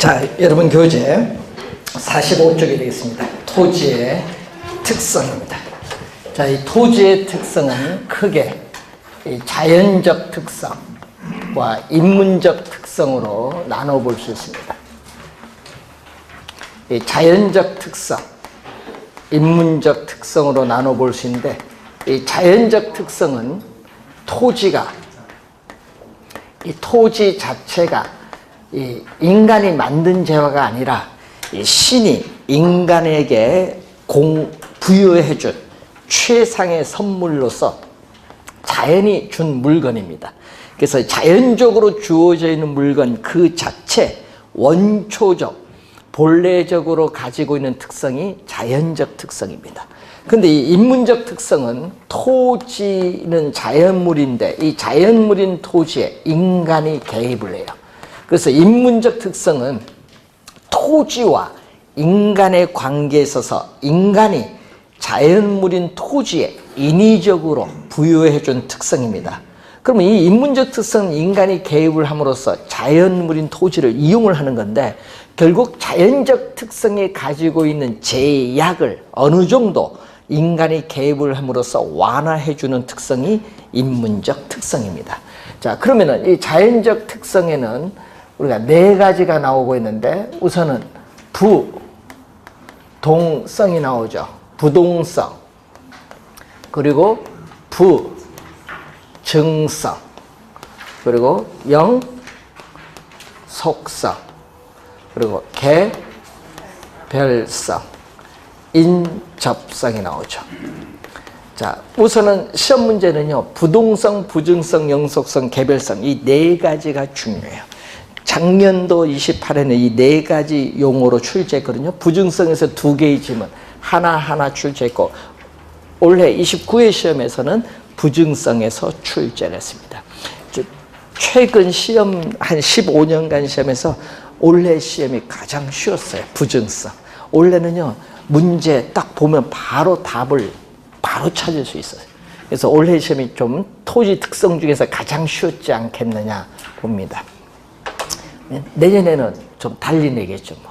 자, 여러분 교재 45쪽이 되겠습니다. 토지의 특성입니다. 자, 이 토지의 특성은 크게 이 자연적 특성과 인문적 특성으로 나눠볼 수 있습니다. 이 자연적 특성, 인문적 특성으로 나눠볼 수 있는데, 이 자연적 특성은 이 토지 자체가 이 인간이 만든 재화가 아니라 이 신이 인간에게 부여해준 최상의 선물로서 자연이 준 물건입니다. 그래서 자연적으로 주어져 있는 물건 그 자체, 원초적, 본래적으로 가지고 있는 특성이 자연적 특성입니다. 근데 이 인문적 특성은 토지는 자연물인데 이 자연물인 토지에 인간이 개입을 해요. 그래서 인문적 특성은 토지와 인간의 관계에 있어서 인간이 자연물인 토지에 인위적으로 부여해준 특성입니다. 그러면 이 인문적 특성은 인간이 개입을 함으로써 자연물인 토지를 이용을 하는 건데, 결국 자연적 특성이 가지고 있는 제약을 어느 정도 인간이 개입을 함으로써 완화해주는 특성이 인문적 특성입니다. 자, 그러면은 이 자연적 특성에는 우리가 네 가지가 나오고 있는데, 우선은 부동성이 나오죠. 부동성. 그리고 부증성. 그리고 영속성. 그리고 개별성. 인접성이 나오죠. 자, 우선은 시험 문제는요, 부동성, 부증성, 영속성, 개별성, 이 네 가지가 중요해요. 작년도 28회는 이 네 가지 용어로 출제했거든요. 부증성에서 2개의 지문 하나하나 출제했고, 올해 29회 시험에서는 부증성에서 출제를 했습니다. 최근 시험 한 15년간 시험에서 올해 시험이 가장 쉬웠어요. 부증성. 올해는요, 문제 딱 보면 바로 답을 바로 찾을 수 있어요. 그래서 올해 시험이 좀 토지 특성 중에서 가장 쉬웠지 않겠느냐 봅니다. 내년에는 좀 달리 내겠죠, 뭐.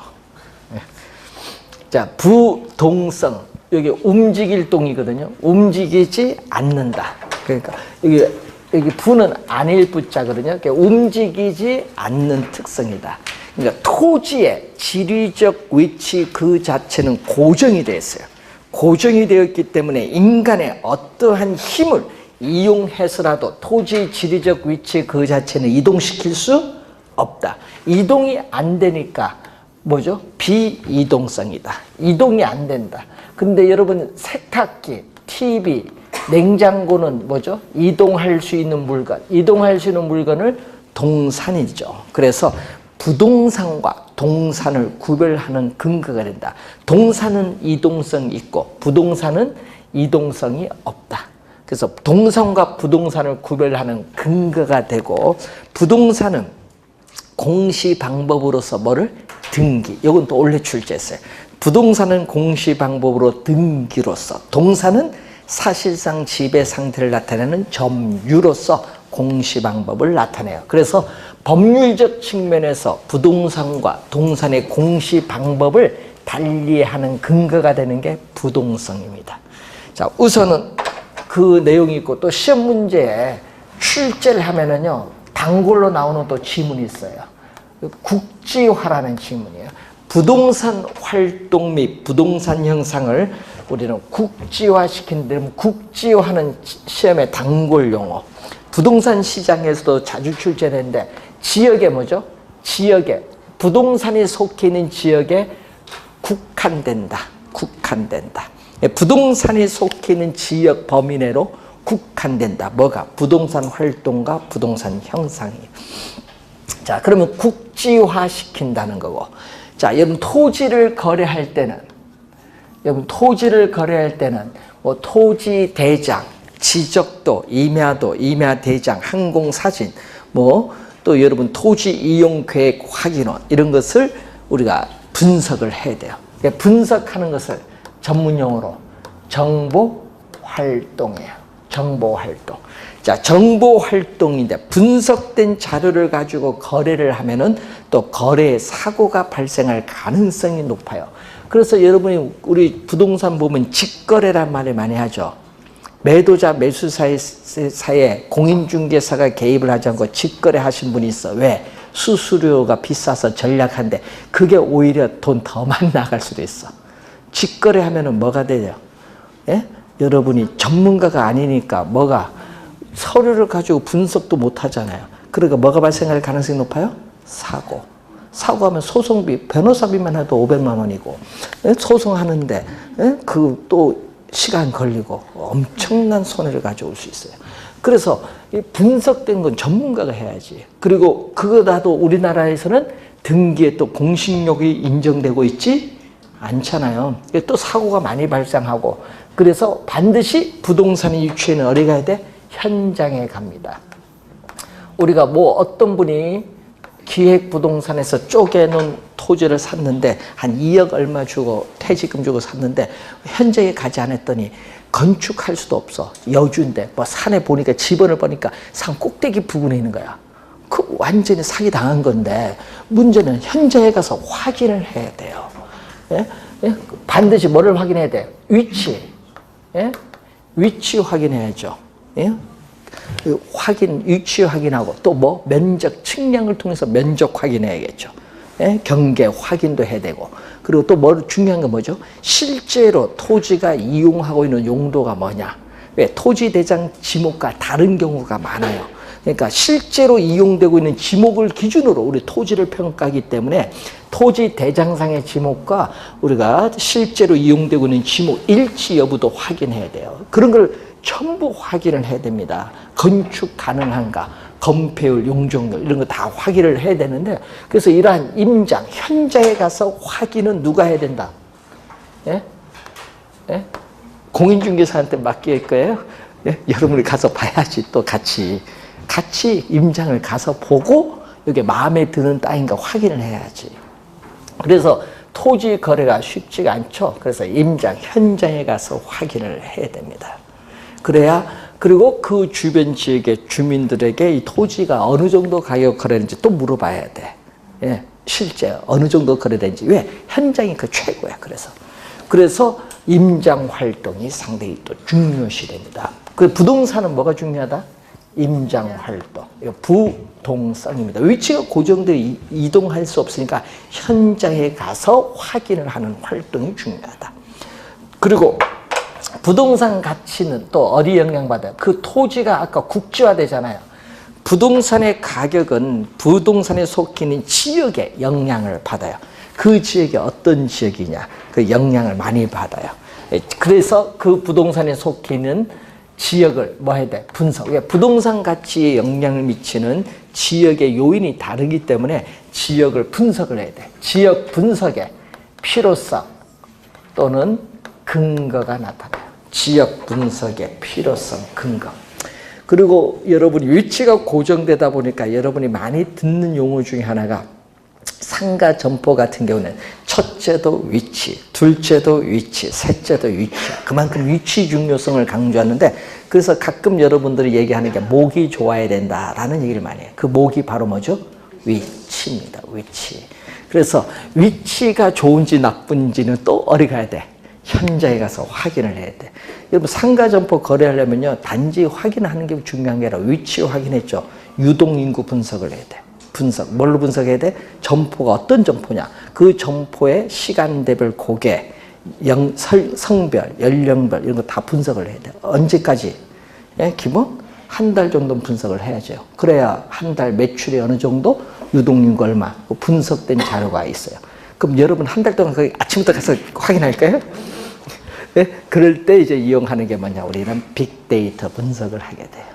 자, 부동성. 여기 움직일 동이거든요. 움직이지 않는다. 그러니까 여기 부는 아닐 부자거든요. 그러니까 움직이지 않는 특성이다. 그러니까 토지의 지리적 위치 그 자체는 고정이 되어 있어요. 고정이 되었기 때문에 인간의 어떠한 힘을 이용해서라도 토지의 지리적 위치 그 자체는 이동시킬 수 없다. 이동이 안 되니까 뭐죠? 비이동성이다. 이동이 안 된다. 근데 여러분, 세탁기, TV, 냉장고는 뭐죠? 이동할 수 있는 물건. 이동할 수 있는 물건을 동산이죠. 그래서 부동산과 동산을 구별하는 근거가 된다. 동산은 이동성이 있고 부동산은 이동성이 없다. 그래서 동산과 부동산을 구별하는 근거가 되고, 부동산은 공시 방법으로서 뭐를? 등기. 이건 또 올해 출제했어요. 부동산은 공시 방법으로 등기로서, 동산은 사실상 지배 상태를 나타내는 점유로서 공시 방법을 나타내요. 그래서 법률적 측면에서 부동산과 동산의 공시 방법을 달리하는 근거가 되는 게 부동성입니다. 자, 우선은 그 내용이 있고, 또 시험 문제에 출제를 하면은요, 단골로 나오는 또 지문이 있어요. 국지화라는 지문이에요. 부동산 활동 및 부동산 형상을 우리는 국지화시키는데, 국지화는 시험의 단골 용어. 부동산 시장에서도 자주 출제되는데, 지역에 뭐죠? 지역에, 부동산이 속해 있는 지역에 국한된다. 국한된다. 부동산이 속해 있는 지역 범위 내로 국한된다. 뭐가? 부동산 활동과 부동산 형상이. 자, 그러면 국지화 시킨다는 거고. 자, 여러분 토지를 거래할 때는 뭐 토지 대장, 지적도, 임야도, 임야 대장, 항공 사진, 뭐 또 여러분 토지 이용 계획 확인원, 이런 것을 우리가 분석을 해야 돼요. 그러니까 분석하는 것을 전문 용어로 정보 활동이에요. 정보 활동. 자, 정보 활동인데 분석된 자료를 가지고 거래를 하면은 또 거래 사고가 발생할 가능성이 높아요. 그래서 여러분이 우리 부동산 보면 직거래란 말을 많이 하죠. 매도자 매수사의 사이에 공인중개사가 개입을 하지 않고 직거래 하신 분이 있어. 왜? 수수료가 비싸서 전략한데 그게 오히려 돈 더 많이 나갈 수도 있어. 직거래 하면은 뭐가 되죠? 예? 여러분이 전문가가 아니니까 뭐가 서류를 가지고 분석도 못 하잖아요. 그러니까 뭐가 발생할 가능성이 높아요? 사고. 사고하면 소송비, 변호사비만 해도 500만 원이고, 예? 소송하는데, 예? 그 또 시간 걸리고 엄청난 손해를 가져올 수 있어요. 그래서 이 분석된 건 전문가가 해야지. 그리고 그거라도 우리나라에서는 등기에 또 공신력이 인정되고 있지 않잖아요. 또 사고가 많이 발생하고, 그래서 반드시 부동산의 유치에는 어디 가야 돼? 현장에 갑니다. 우리가 뭐 어떤 분이 기획부동산에서 쪼개놓은 토지를 샀는데 한 2억 얼마 주고 퇴직금 주고 샀는데 현장에 가지 않았더니 건축할 수도 없어. 여주인데 뭐 산에 보니까 집원을 보니까 산 꼭대기 부근에 있는 거야. 그 완전히 사기 당한 건데 문제는 현장에 가서 확인을 해야 돼요. 예? 예? 반드시 뭐를 확인해야 돼? 위치. 예? 위치 확인해야죠. 예? 위치 확인하고 또 뭐 면적 측량을 통해서 면적 확인해야겠죠. 예? 경계 확인도 해야 되고, 그리고 또 뭐 중요한 건 뭐죠? 실제로 토지가 이용하고 있는 용도가 뭐냐? 왜? 토지 대장 지목과 다른 경우가 많아요. 그러니까 실제로 이용되고 있는 지목을 기준으로 우리 토지를 평가하기 때문에 토지 대장상의 지목과 우리가 실제로 이용되고 있는 지목 일치 여부도 확인해야 돼요. 그런 걸 전부 확인을 해야 됩니다. 건축 가능한가, 건폐율, 용적률 이런 거 다 확인을 해야 되는데, 그래서 이러한 임장, 현장에 가서 확인은 누가 해야 된다? 예? 예? 공인중개사한테 맡길 거예요? 예? 여러분이 가서 봐야지. 또 같이 임장을 가서 보고 이게 마음에 드는 땅인가 확인을 해야지. 그래서 토지 거래가 쉽지가 않죠. 그래서 임장, 현장에 가서 확인을 해야 됩니다. 그래야, 그리고 그 주변 지역의 주민들에게 이 토지가 어느 정도 가격 거래되는지 또 물어봐야 돼. 예, 실제 어느 정도 거래되는지. 왜? 현장이 그 최고야. 그래서 임장 활동이 상당히 또 중요시 됩니다. 그 부동산은 뭐가 중요하다? 임장 활동. 이거 부동성입니다. 위치가 고정돼 이동할 수 없으니까 현장에 가서 확인을 하는 활동이 중요하다. 그리고 부동산 가치는 또 어디 영향받아요? 그 토지가 아까 국지화되잖아요. 부동산의 가격은 부동산에 속히는 지역에 영향을 받아요. 그 지역이 어떤 지역이냐, 그 영향을 많이 받아요. 그래서 그 부동산에 속히는 지역을 뭐 해야 돼? 분석. 왜? 부동산 가치에 영향을 미치는 지역의 요인이 다르기 때문에 지역을 분석을 해야 돼. 지역 분석의 필요성 또는 근거가 나타나요. 지역 분석의 필요성, 근거. 그리고 여러분이 위치가 고정되다 보니까 여러분이 많이 듣는 용어 중에 하나가 상가 점포 같은 경우는 첫째도 위치, 둘째도 위치, 셋째도 위치. 그만큼 위치 중요성을 강조하는데, 그래서 가끔 여러분들이 얘기하는 게 목이 좋아야 된다라는 얘기를 많이 해요. 그 목이 바로 뭐죠? 위치입니다. 위치. 그래서 위치가 좋은지 나쁜지는 또 어디 가야 돼? 현장에 가서 확인을 해야 돼. 여러분 상가 점포 거래하려면요, 단지 확인하는 게 중요한 게 아니라 위치 확인했죠. 유동인구 분석을 해야 돼. 분석. 뭘로 분석해야 돼? 점포가 어떤 점포냐. 그 점포의 시간대별 고개, 성별, 연령별 이런 거 다 분석을 해야 돼. 언제까지? 예? 기본 한 달 정도 분석을 해야죠. 그래야 한 달 매출이 어느 정도, 유동인구 얼마, 분석된 자료가 있어요. 그럼 여러분 한 달 동안 아침부터 가서 확인할까요? 네? 그럴 때 이제 이용하는 게 뭐냐. 우리는 빅데이터 분석을 하게 돼요.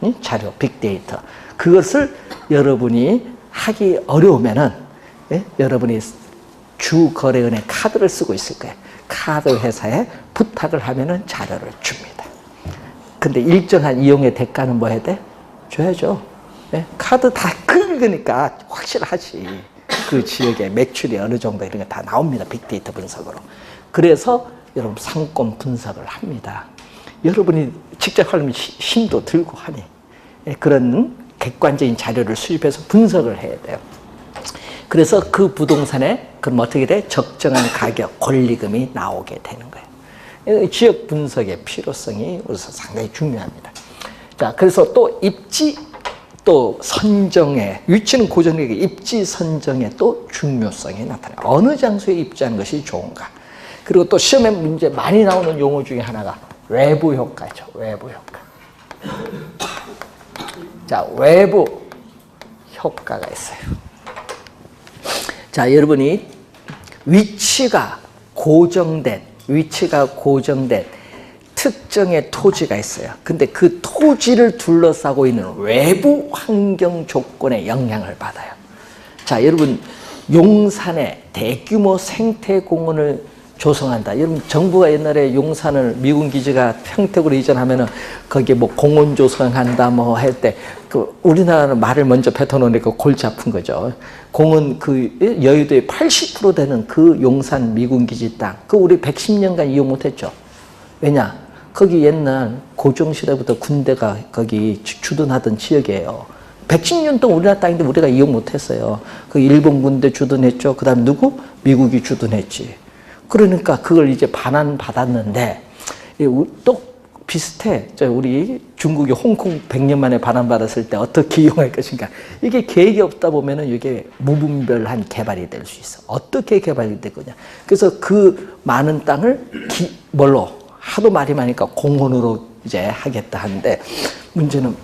응? 자료, 빅데이터. 그것을 여러분이 하기 어려우면은, 예? 여러분이 주거래은행 카드를 쓰고 있을 거예요. 카드 회사에 부탁을 하면은 자료를 줍니다. 근데 일정한 이용의 대가는 뭐 해야 돼? 줘야죠. 예? 카드 다 긁으니까 확실하지. 그 지역의 매출이 어느 정도 이런 게 다 나옵니다. 빅데이터 분석으로. 그래서 여러분 상권 분석을 합니다. 여러분이 직접 하려면 힘도 들고 하니 그런 객관적인 자료를 수집해서 분석을 해야 돼요. 그래서 그 부동산에 그럼 어떻게 돼? 적정한 가격, 권리금이 나오게 되는 거예요. 지역 분석의 필요성이 우선 상당히 중요합니다. 자, 그래서 또 입지, 또 선정의 위치는 고정되게 입지 선정의 또 중요성이 나타나요. 어느 장소에 입지하는 것이 좋은가. 그리고 또 시험에 문제 많이 나오는 용어 중에 하나가 외부 효과죠. 외부 효과. 자, 외부 효과가 있어요. 자, 여러분이 위치가 고정된 특정의 토지가 있어요. 근데 그 토지를 둘러싸고 있는 외부 환경 조건에 영향을 받아요. 자, 여러분 용산에 대규모 생태공원을 조성한다. 여러분 정부가 옛날에 용산을 미군 기지가 평택으로 이전하면은 거기에 뭐 공원 조성한다 뭐 할 때 그 우리나라는 말을 먼저 뱉어놓으니까 골치 아픈 거죠. 공원 그 여의도의 80% 되는 그 용산 미군 기지 땅, 그 우리 110년간 이용 못했죠. 왜냐? 거기 옛날 고종시대부터 군대가 거기 주둔하던 지역이에요. 110년 동안 우리나라 땅인데 우리가 이용 못했어요. 그 일본 군대 주둔했죠. 그 다음 누구? 미국이 주둔했지. 그러니까 그걸 이제 반환받았는데 또 비슷해. 우리 중국이 홍콩 100년 만에 반환받았을 때 어떻게 이용할 것인가. 이게 계획이 없다 보면은 이게 무분별한 개발이 될 수 있어. 어떻게 개발이 될 거냐. 그래서 그 많은 땅을 뭘로? 하도 말이 많으니까 공원으로 이제 하겠다 하는데 문제는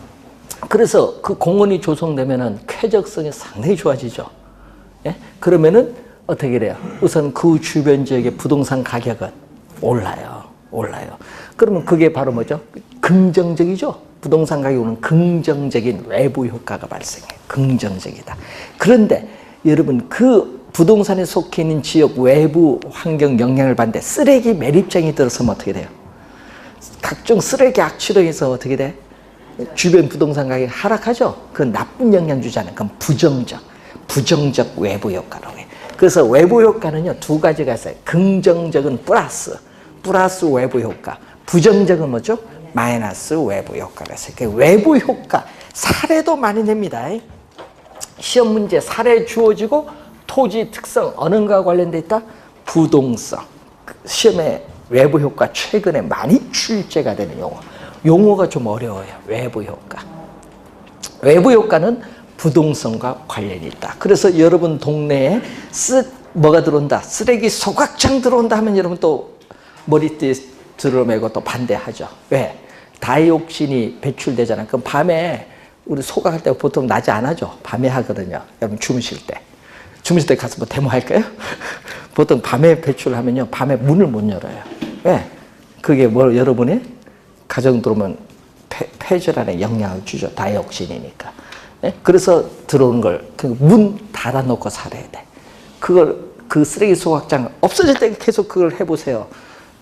그래서 그 공원이 조성되면은 쾌적성이 상당히 좋아지죠. 예? 그러면은 어떻게 돼요? 우선 그 주변 지역의 부동산 가격은 올라요. 그러면 그게 바로 뭐죠? 긍정적이죠. 부동산 가격은 긍정적인 외부 효과가 발생해요. 긍정적이다. 그런데 여러분 그 부동산에 속해 있는 지역 외부 환경 영향을 받는데 쓰레기 매립장이 들어서면 어떻게 돼요? 각종 쓰레기 악취로 해서 어떻게 돼? 주변 부동산 가격이 하락하죠? 그건 나쁜 영향 주지 않아요. 그건 부정적 외부 효과라고 해요. 그래서 외부 효과는요, 두 가지가 있어요. 긍정적은 플러스 외부 효과. 부정적은 뭐죠? 마이너스 외부 효과가 있어요. 그 외부 효과, 사례도 많이 냅니다. 시험 문제 사례 주어지고 토지 특성, 어느가 관련돼 있다? 부동성. 시험에 외부 효과 최근에 많이 출제가 되는 용어. 용어가 좀 어려워요. 외부 효과. 외부 효과는 부동성과 관련이 있다. 그래서 여러분 동네에 뭐가 들어온다? 쓰레기 소각장 들어온다 하면 여러분 또 머리띠 들어매고 또 반대하죠. 왜? 다이옥신이 배출되잖아요. 그럼 밤에 우리 소각할 때 보통 낮에 안 하죠. 밤에 하거든요. 여러분 주무실 때 가서 뭐 데모할까요? 보통 밤에 배출하면요. 밤에 문을 못 열어요. 왜? 그게 뭐 여러분의 가정 들어오면 폐질환에 영향을 주죠. 다이옥신이니까. 예? 그래서 들어오는 걸 문 닫아놓고 살아야 돼. 그 쓰레기 소각장 없어질 때 계속 그걸 해보세요.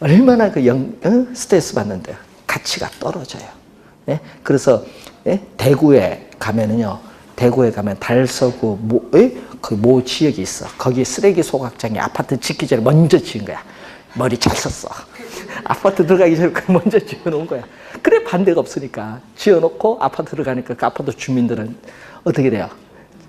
얼마나 스트레스 받는데요. 가치가 떨어져요. 예? 그래서 대구에 가면은요. 대구에 가면 달서구 그 모 지역이 있어. 거기 쓰레기 소각장이 아파트 짓기 전에 먼저 지은 거야. 머리 잘 썼어. 아파트 들어가기 전에 먼저 지어놓은 거야. 그래 반대가 없으니까 지어놓고 아파트 들어가니까 그 아파트 주민들은 어떻게 돼요?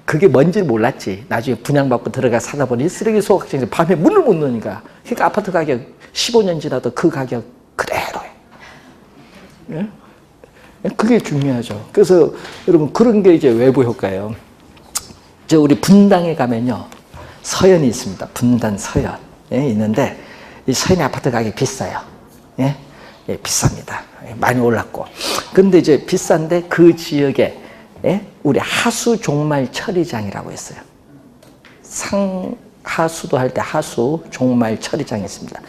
그게 뭔지 몰랐지. 나중에 분양받고 들어가 사다 보니 쓰레기 소각장에서 밤에 문을 못 여니까. 그러니까 아파트 가격 15년 지나도 그 가격 그대로예요. 예? 그게 중요하죠. 그래서 여러분 그런 게 이제 외부 효과예요. 우리 분당에 가면요. 서현이 있습니다. 분당 서현. 예, 있는데 이 서현이 아파트 가격이 비싸요. 예? 예, 비쌉니다. 예, 많이 올랐고. 근데 이제 비싼데 그 지역에 우리 하수 종말 처리장이라고 있어요. 상하수도 할 때 하수 종말 처리장이 있습니다.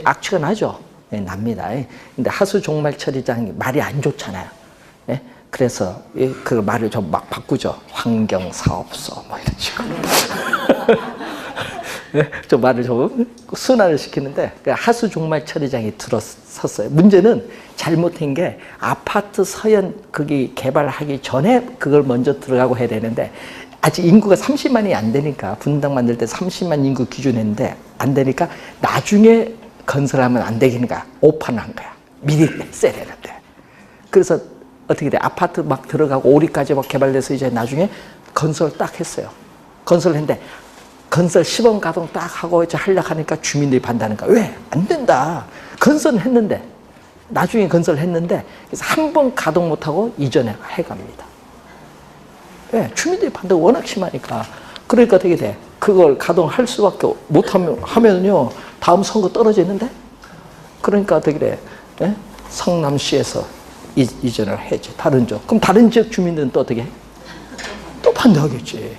악취가 나죠? 예, 납니다. 근데 하수 종말 처리장이 말이 안 좋잖아요. 예? 그래서 그 말을 좀 막 바꾸죠. 환경사업소 뭐 이런 식으로. 예? 좀 말을 좀 순화를 시키는데 하수 종말 처리장이 들어섰어요. 문제는 잘못한 게 아파트 서현 거기 개발하기 전에 그걸 먼저 들어가고 해야 되는데 아직 인구가 30만이 안 되니까 분당 만들 때 30만 인구 기준 했는데 안 되니까 나중에 건설하면 안 되니까 오판한 거야. 미리 했어야 되는데. 그래서 어떻게 돼? 아파트 막 들어가고 오리까지 막 개발돼서 이제 나중에 건설 딱 했어요. 건설했는데 건설 시범 가동 딱 하고 이제 하려고 하니까 주민들이 반대하는 거야. 왜? 안 된다. 건설했는데 나중에 건설했는데 그래서 한 번 가동 못하고 이전해 갑니다. 왜? 주민들이 반대가 워낙 심하니까. 그러니까 어떻게 돼? 그걸 가동할 수밖에 못하면요 다음 선거 떨어지는데. 그러니까 어떻게 돼? 예? 성남시에서 이전을 해야지. 다른 지역. 그럼 다른 지역 주민들은 또 어떻게 해? 또 반대하겠지.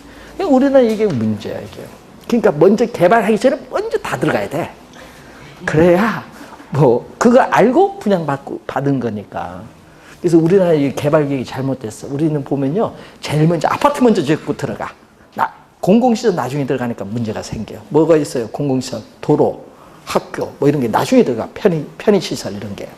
우리는 이게 문제야, 이게. 그러니까 먼저 개발하기 전에 먼저 다 들어가야 돼. 그래야 뭐 그거 알고 분양받은 거니까. 그래서 우리나라 이 개발 계획이 잘못됐어. 우리는 보면요, 제일 먼저 아파트 먼저 짓고 들어가. 공공시설 나중에 들어가니까 문제가 생겨요. 뭐가 있어요? 공공시설, 도로, 학교 뭐 이런 게 나중에 들어가. 편의시설 이런 게.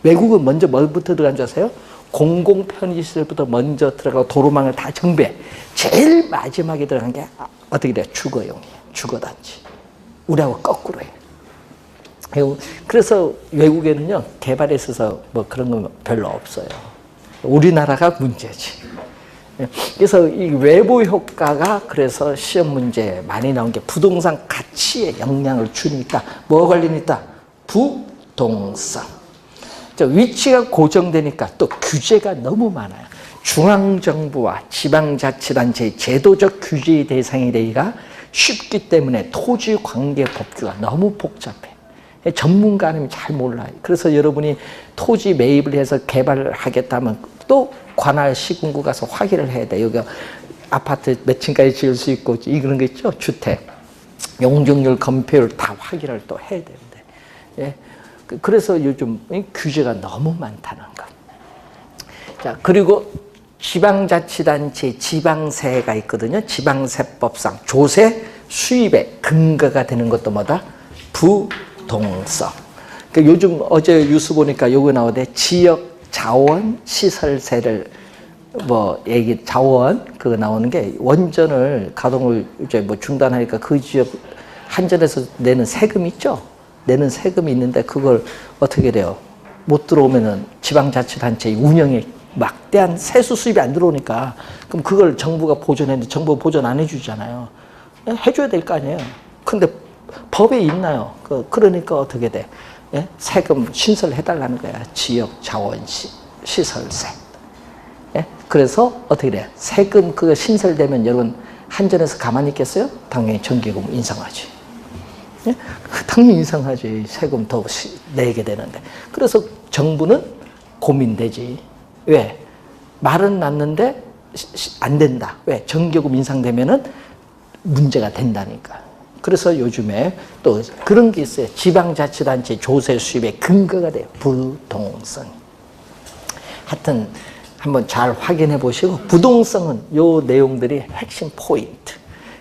외국은 먼저 뭐부터 들어간 줄 아세요? 공공 편의시설부터 먼저 들어가고 도로망을 다 정비해. 제일 마지막에 들어간 게 어떻게 돼? 주거용이에요. 주거단지. 우리하고 거꾸로 해요. 그래서 외국에는요 개발에 있어서 뭐 그런 건 별로 없어요. 우리나라가 문제지. 그래서 이 외부 효과가 그래서 시험 문제에 많이 나온 게 부동산 가치에 영향을 주니까 뭐가 관련이 있다? 부동산. 위치가 고정되니까 또 규제가 너무 많아요. 중앙정부와 지방자치단체의 제도적 규제의 대상이 되기가 쉽기 때문에 토지관계법규가 너무 복잡해. 전문가 아니면 잘 몰라요. 그래서 여러분이 토지 매입을 해서 개발을 하겠다면 또 관할 시군구 가서 확인을 해야 돼. 여기 아파트 몇 층까지 지을 수 있고 이런 거 있죠. 주택, 용적률, 건폐율 다 확인을 또 해야 되는데. 예. 그래서 요즘 규제가 너무 많다는 거. 자, 그리고 지방자치단체 지방세가 있거든요. 지방세법상 조세 수입의 근거가 되는 것도 뭐다? 부동성. 그러니까 요즘 어제 뉴스 보니까 요거 나오대. 지역 자원 시설세를 자원 그거 나오는 게 원전을 가동을 이제 뭐 중단하니까 그 지역 한전에서 내는 세금 있죠. 내는 세금이 있는데 그걸 어떻게 돼요? 못 들어오면은 지방자치단체 운영에 막대한 세수 수입이 안 들어오니까 그럼 그걸 정부가 보존했는데 정부가 보존 안 해주잖아요. 해줘야 될 거 아니에요. 근데 법에 있나요? 그러니까 어떻게 돼? 예? 세금 신설해달라는 거야. 지역 자원 시설세. 예? 그래서 어떻게 돼? 세금 그거 신설되면 여러분 한전에서 가만히 있겠어요? 당연히 전기요금 인상하지. 예? 당연히 인상하지. 세금 더 내게 되는데. 그래서 정부는 고민되지. 왜? 말은 났는데 안 된다. 왜? 전기요금 인상되면은 문제가 된다니까. 그래서 요즘에 또 그런 게 있어요. 지방자치단체 조세 수입의 근거가 돼요. 부동성. 하여튼 한번 잘 확인해 보시고 부동성은 요 내용들이 핵심 포인트.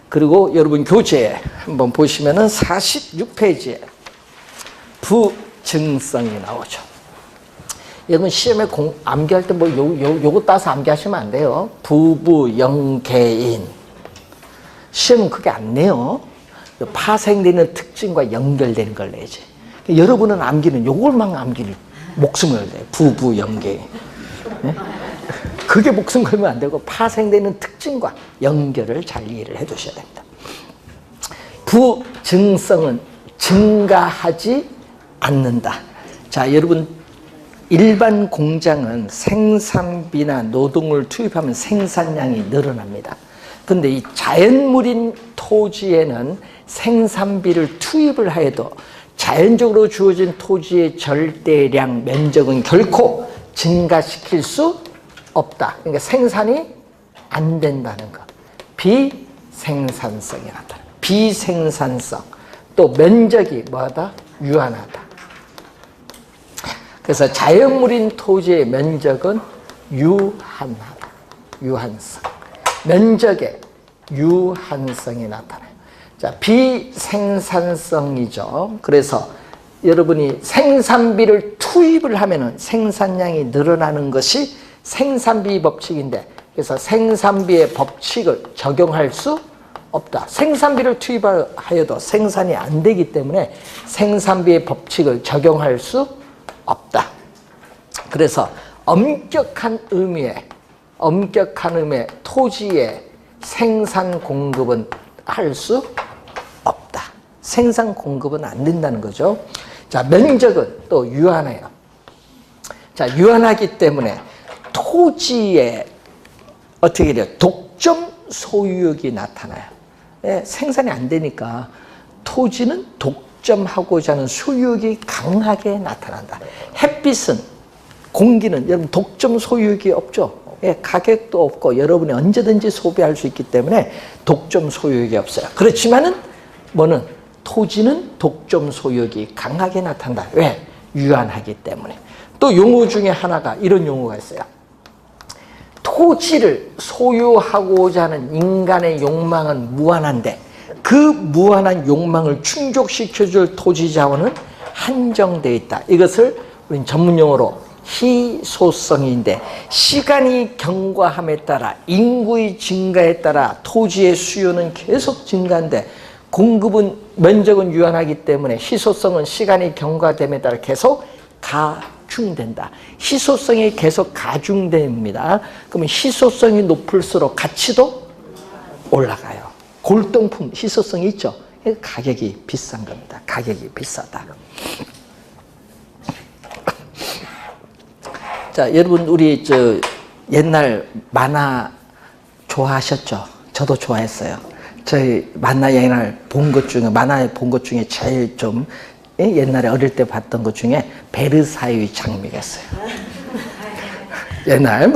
그리고 여러분 교재 한번 보시면은 46페이지에 부증성이 나오죠. 여러분 시험에 암기할 때 뭐 요거 따서 암기하시면 안 돼요. 부부, 영계인. 시험은 그게 안 내요. 파생되는 특징과 연결되는 걸 내지. 여러분은 암기는 요걸만 암기를 목숨을 내요. 부부, 영계인. 네? 그게 목숨 걸면 안 되고 파생되는 특징과 연결을 잘 이해를 해 두셔야 됩니다. 부증성은 증가하지 않는다. 자, 여러분 일반 공장은 생산비나 노동을 투입하면 생산량이 늘어납니다. 근데 이 자연물인 토지에는 생산비를 투입을 하여도 자연적으로 주어진 토지의 절대량 면적은 결코 증가시킬 수 없다. 그러니까 생산이 안 된다는 것. 비생산성이 나타나. 비생산성. 또 면적이 뭐하다? 유한하다. 그래서 자연물인 토지의 면적은 유한하다. 유한성. 면적의 유한성이 나타나요. 자, 비생산성이죠. 그래서 여러분이 생산비를 투입을 하면은 생산량이 늘어나는 것이 생산비 법칙인데, 그래서 생산비의 법칙을 적용할 수 없다. 생산비를 투입하여도 생산이 안 되기 때문에 생산비의 법칙을 적용할 수 없다. 그래서 엄격한 의미의 토지의 생산 공급은 할 수 없다. 생산 공급은 안 된다는 거죠. 자, 면적은 또 유한해요. 자, 유한하기 때문에 토지에 어떻게 돼요? 독점 소유욕이 나타나요. 예, 생산이 안 되니까 토지는 독점하고자 하는 소유욕이 강하게 나타난다. 햇빛은, 공기는 여러분 독점 소유욕이 없죠. 예, 가격도 없고 여러분이 언제든지 소비할 수 있기 때문에 독점 소유욕이 없어요. 그렇지만은 뭐는 토지는 독점 소유욕이 강하게 나타난다. 왜? 유한하기 때문에. 또 용어 중에 하나가 이런 용어가 있어요. 토지를 소유하고자 하는 인간의 욕망은 무한한데 그 무한한 욕망을 충족시켜줄 토지 자원은 한정되어 있다. 이것을 우리는 전문 용어로 희소성인데, 시간이 경과함에 따라 인구의 증가에 따라 토지의 수요는 계속 증가한데 공급은, 면적은 유한하기 때문에 희소성은 시간이 경과됨에 따라 계속 가중된다. 희소성이 계속 가중됩니다. 그러면 희소성이 높을수록 가치도 올라가요. 골동품 희소성이 있죠. 가격이 비싼 겁니다. 가격이 비싸다. 자, 여러분 우리 옛날 만화 좋아하셨죠? 저도 좋아했어요. 저희 만화 옛날 만화에 본 것 중에 제일 좀 옛날에 어릴 때 봤던 것 중에 베르사유의 장미가 있어요. 옛날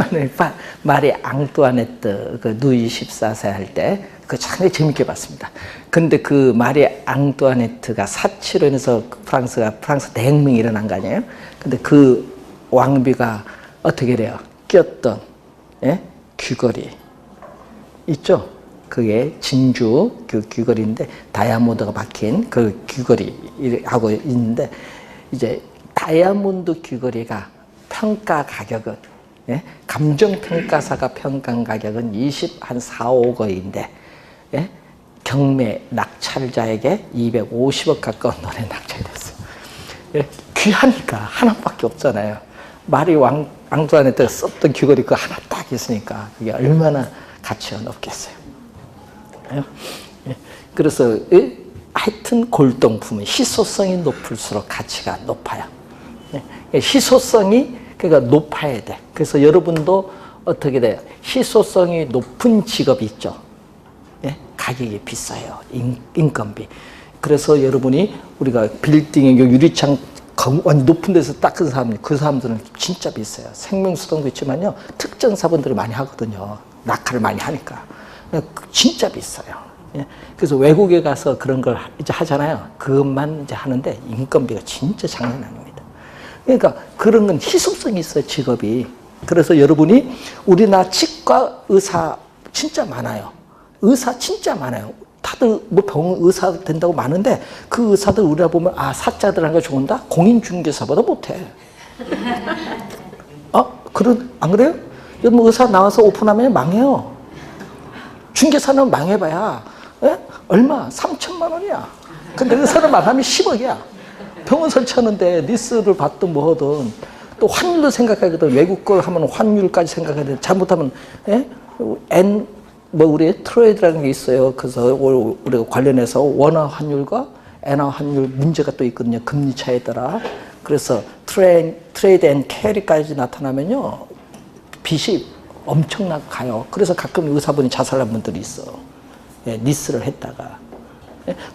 마리 앙뚜아네트 그 누이 14세 할 때 그 상당히 재밌게 봤습니다. 근데 그 마리 앙뚜아네트가 사치로 인해서 프랑스 대혁명이 일어난 거 아니에요? 근데 그 왕비가 어떻게 돼요? 꼈던 귀걸이 있죠? 그게 진주 그 귀걸이인데 다이아몬드가 박힌 그 귀걸이 하고 있는데, 이제 다이아몬드 귀걸이가 평가 가격은 감정평가사가 평가한 가격은 4, 5억인데 경매 낙찰자에게 250억 가까운 돈에 낙찰이 됐어요. 귀하니까 하나밖에 없잖아요. 마리 앙뚜아네트가 썼던 귀걸이 그 하나 딱 있으니까 그게 얼마나 가치가 높겠어요. 그래서 하여튼 골동품은 희소성이 높을수록 가치가 높아요. 희소성이 그러니까 높아야 돼. 그래서 여러분도 어떻게 돼요? 희소성이 높은 직업이 있죠. 가격이 비싸요. 인건비. 그래서 여러분이 우리가 빌딩에 유리창 완전 높은 데서 닦은 사람, 그 사람들은 진짜 비싸요. 생명수당도 있지만요, 특전사분들이 많이 하거든요. 낙하를 많이 하니까. 진짜 비싸요. 그래서 외국에 가서 그런 걸 이제 하잖아요. 그것만 이제 하는데 인건비가 진짜 장난 아닙니다. 그러니까 그런 건 희소성이 있어요, 직업이. 그래서 여러분이 우리나라 치과 의사 진짜 많아요. 의사 진짜 많아요. 다들 뭐 병원 의사 된다고 많은데 그 의사들 우리가 보면 사자들한테 좋은다? 공인중개사보다 못해. 안 그래요? 여러분 의사 나와서 오픈하면 망해요. 중개사는 망해봐야 얼마? 3천만 원이야. 근데 의사를 만나면 10억이야. 병원 설치하는데 리스를 받든 뭐 하든 또 환율도 생각하거든. 외국 걸 하면 환율까지 생각해야 돼. 잘못하면 우리 트레이드라는 게 있어요. 그래서 우리가 관련해서 원화 환율과 엔화 환율 문제가 또 있거든요. 금리 차에 따라. 그래서 트레이드 앤 캐리까지 나타나면요, 빚이 엄청나게 가요. 그래서 가끔 의사분이 자살한 분들이 있어. 리스를 했다가.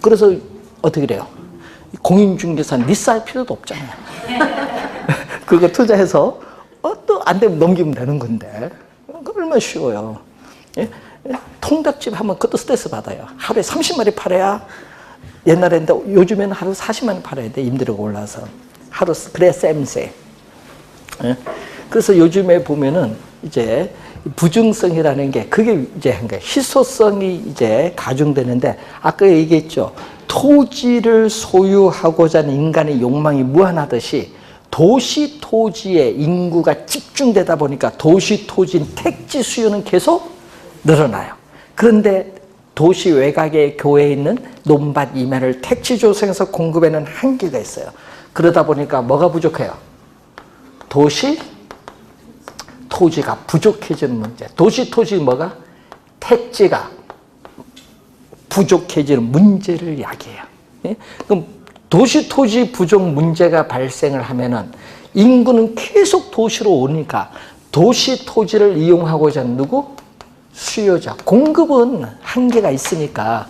그래서 어떻게 돼요? 공인중개사는 리스할 필요도 없잖아요. 그거 투자해서 또 안 되면 넘기면 되는 건데. 얼마나 쉬워요. 통닭집 하면 그것도 스트레스 받아요. 하루에 30마리 팔아야, 옛날에인데 요즘에는 하루 40마리 팔아야 돼. 임대료가 올라서. 하루, 그래 쌤세. 그래서 요즘에 보면은 이제 부증성이라는 게 그게 이제 희소성이 이제 가중되는데, 아까 얘기했죠. 토지를 소유하고자 하는 인간의 욕망이 무한하듯이 도시 토지에 인구가 집중되다 보니까 도시 토지인 택지 수요는 계속 늘어나요. 그런데 도시 외곽의 교외에 있는 논밭 이면을 택지 조성해서 공급에는 한계가 있어요. 그러다 보니까 뭐가 부족해요? 도시 토지가 부족해지는 문제. 도시 토지 뭐가? 택지가 부족해지는 문제를 야기해요. 예? 그럼 도시 토지 부족 문제가 발생을 하면은 인구는 계속 도시로 오니까 도시 토지를 이용하고자 하는 누구? 수요자. 공급은 한계가 있으니까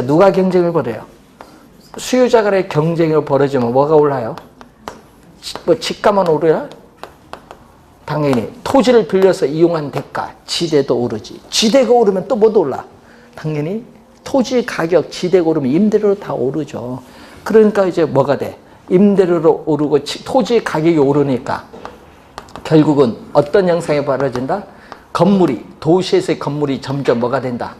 누가 경쟁을 벌여요? 수요자 간의 경쟁을 벌어지면 뭐가 올라요? 뭐 집값만 오르나? 당연히 토지를 빌려서 이용한 대가, 지대도 오르지. 지대가 오르면 또 뭐도 올라? 당연히 토지 가격, 지대가 오르면 임대료로 다 오르죠. 그러니까 이제 뭐가 돼? 임대료로 오르고 토지 가격이 오르니까 결국은 어떤 현상이 벌어진다? 도시에서의 건물이 점점 뭐가 된다?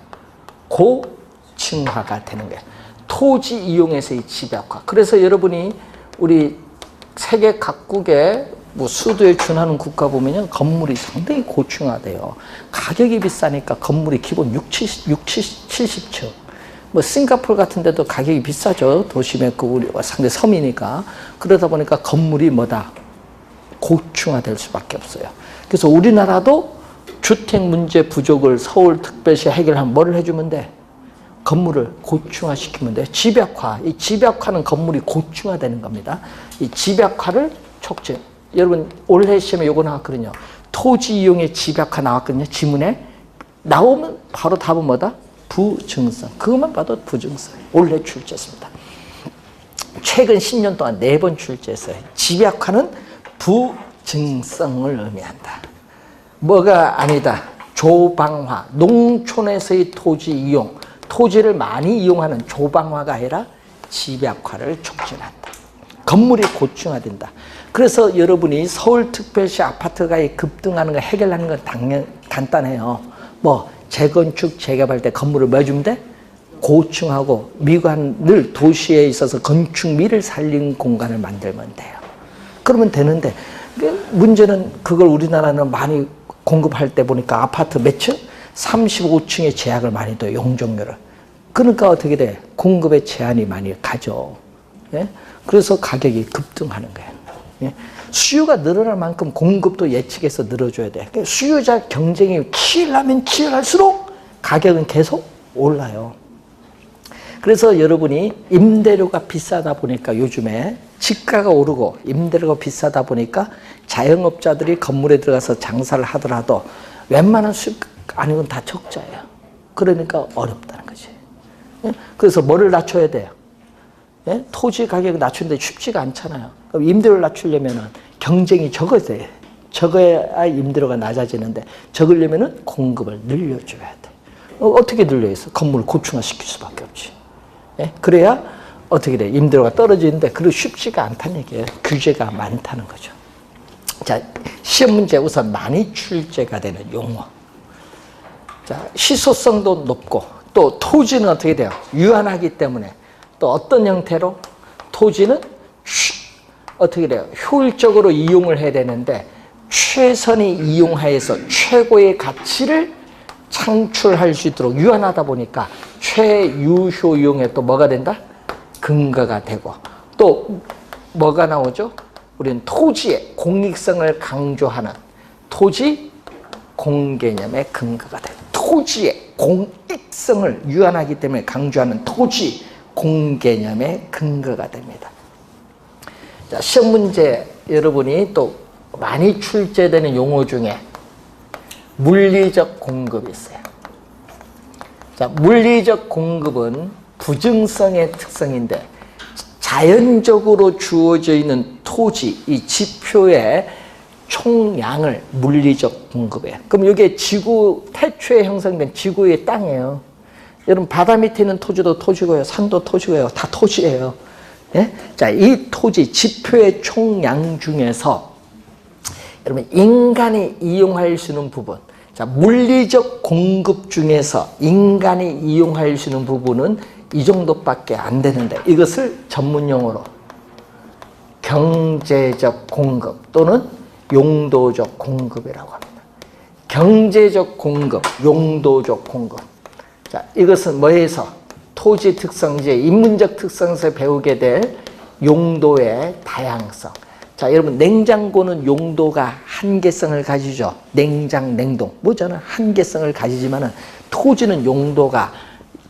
고층화가 되는 거야. 토지 이용에서의 집약화. 그래서 여러분이 우리 세계 각국의 뭐 수도에 준하는 국가 보면요, 건물이 상당히 고층화돼요. 가격이 비싸니까 건물이 기본 70층. 뭐 싱가포르 같은 데도 가격이 비싸죠. 도심에 우리가 상대 섬이니까. 그러다 보니까 건물이 뭐다? 고층화될 수밖에 없어요. 그래서 우리나라도 주택 문제 부족을 서울특별시 해결하면 뭐를 해주면 돼? 건물을 고층화시키면 돼. 집약화. 이 집약화는 건물이 고층화되는 겁니다. 이 집약화를 촉진. 여러분 올해 시험에 요거 나왔거든요. 토지 이용의 집약화 나왔거든요. 지문에 나오면 바로 답은 뭐다? 부증성. 그것만 봐도 부증성. 올해 출제했습니다. 최근 10년 동안 4번 출제했어요. 집약화는 부증성을 의미한다. 뭐가 아니다. 조방화. 농촌에서의 토지 이용. 토지를 많이 이용하는 조방화가 아니라 집약화를 촉진한다. 건물이 고층화된다. 그래서 여러분이 서울특별시 아파트가 급등하는 거 해결하는 건 간단해요. 뭐 재건축, 재개발 때 건물을 뭐 해주면 돼? 고층하고 미관을 도시에 있어서 건축미를 살린 공간을 만들면 돼요. 그러면 되는데 문제는 그걸 우리나라는 많이 공급할 때 보니까 아파트 몇 층? 35층에 제약을 많이 둬요. 용적률을. 그러니까 어떻게 돼? 공급에 제한이 많이 가죠. 예? 그래서 가격이 급등하는 거예요. 예? 수요가 늘어날 만큼 공급도 예측해서 늘어줘야 돼. 그러니까 수요자 경쟁이 치열하면 치열할수록 가격은 계속 올라요. 그래서 여러분이 임대료가 비싸다 보니까 요즘에 집가가 오르고 임대료가 비싸다 보니까 자영업자들이 건물에 들어가서 장사를 하더라도 웬만한 수익 아니면 다 적자예요. 그러니까 어렵다는 거지. 예? 그래서 뭐를 낮춰야 돼요? 예? 토지 가격을 낮추는데 쉽지가 않잖아요. 그럼 임대료를 낮추려면 경쟁이 적어야 돼. 적어야 임대료가 낮아지는데 적으려면 공급을 늘려줘야 돼. 어떻게 늘려 있어? 건물을 고층화시킬 수밖에 없지. 예? 그래야 어떻게 돼? 임대료가 떨어지는데 그게 쉽지가 않다는 얘기예요. 규제가 많다는 거죠. 자, 시험 문제 우선 많이 출제가 되는 용어. 자, 희소성도 높고 또 토지는 어떻게 돼요? 유한하기 때문에 또 어떤 형태로? 토지는 어떻게 돼요? 효율적으로 이용을 해야 되는데 최선의 이용하에서 최고의 가치를 창출할 수 있도록 유한하다 보니까 최유효 이용에 또 뭐가 된다? 근거가 되고 또 뭐가 나오죠? 우리는 토지의 공익성을 강조하는 토지 공개념의 근거가 돼요. 토지의 공익성을 유한하기 때문에 강조하는 토지 공개념의 근거가 됩니다. 자, 시험 문제 여러분이 또 많이 출제되는 용어 중에 물리적 공급이 있어요. 자, 물리적 공급은 부증성의 특성인데 자연적으로 주어져 있는 토지, 이 지표의 총량을 물리적 공급해요. 그럼 이게 지구 태초에 형성된 지구의 땅이에요. 여러분 바다 밑에 있는 토지도 토지고요, 산도 토지고요, 다 토지예요. 예? 자, 이 토지 지표의 총량 중에서 여러분 인간이 이용할 수 있는 부분, 자, 물리적 공급 중에서 인간이 이용할 수 있는 부분은 이 정도밖에 안 되는데 이것을 전문용어로 경제적 공급 또는 용도적 공급이라고 합니다. 경제적 공급, 용도적 공급. 자, 이것은 뭐에서? 토지 특성제, 인문적 특성에서 배우게 될 용도의 다양성. 자, 여러분 냉장고는 용도가 한계성을 가지죠. 냉장, 냉동. 뭐잖아. 한계성을 가지지만은 토지는 용도가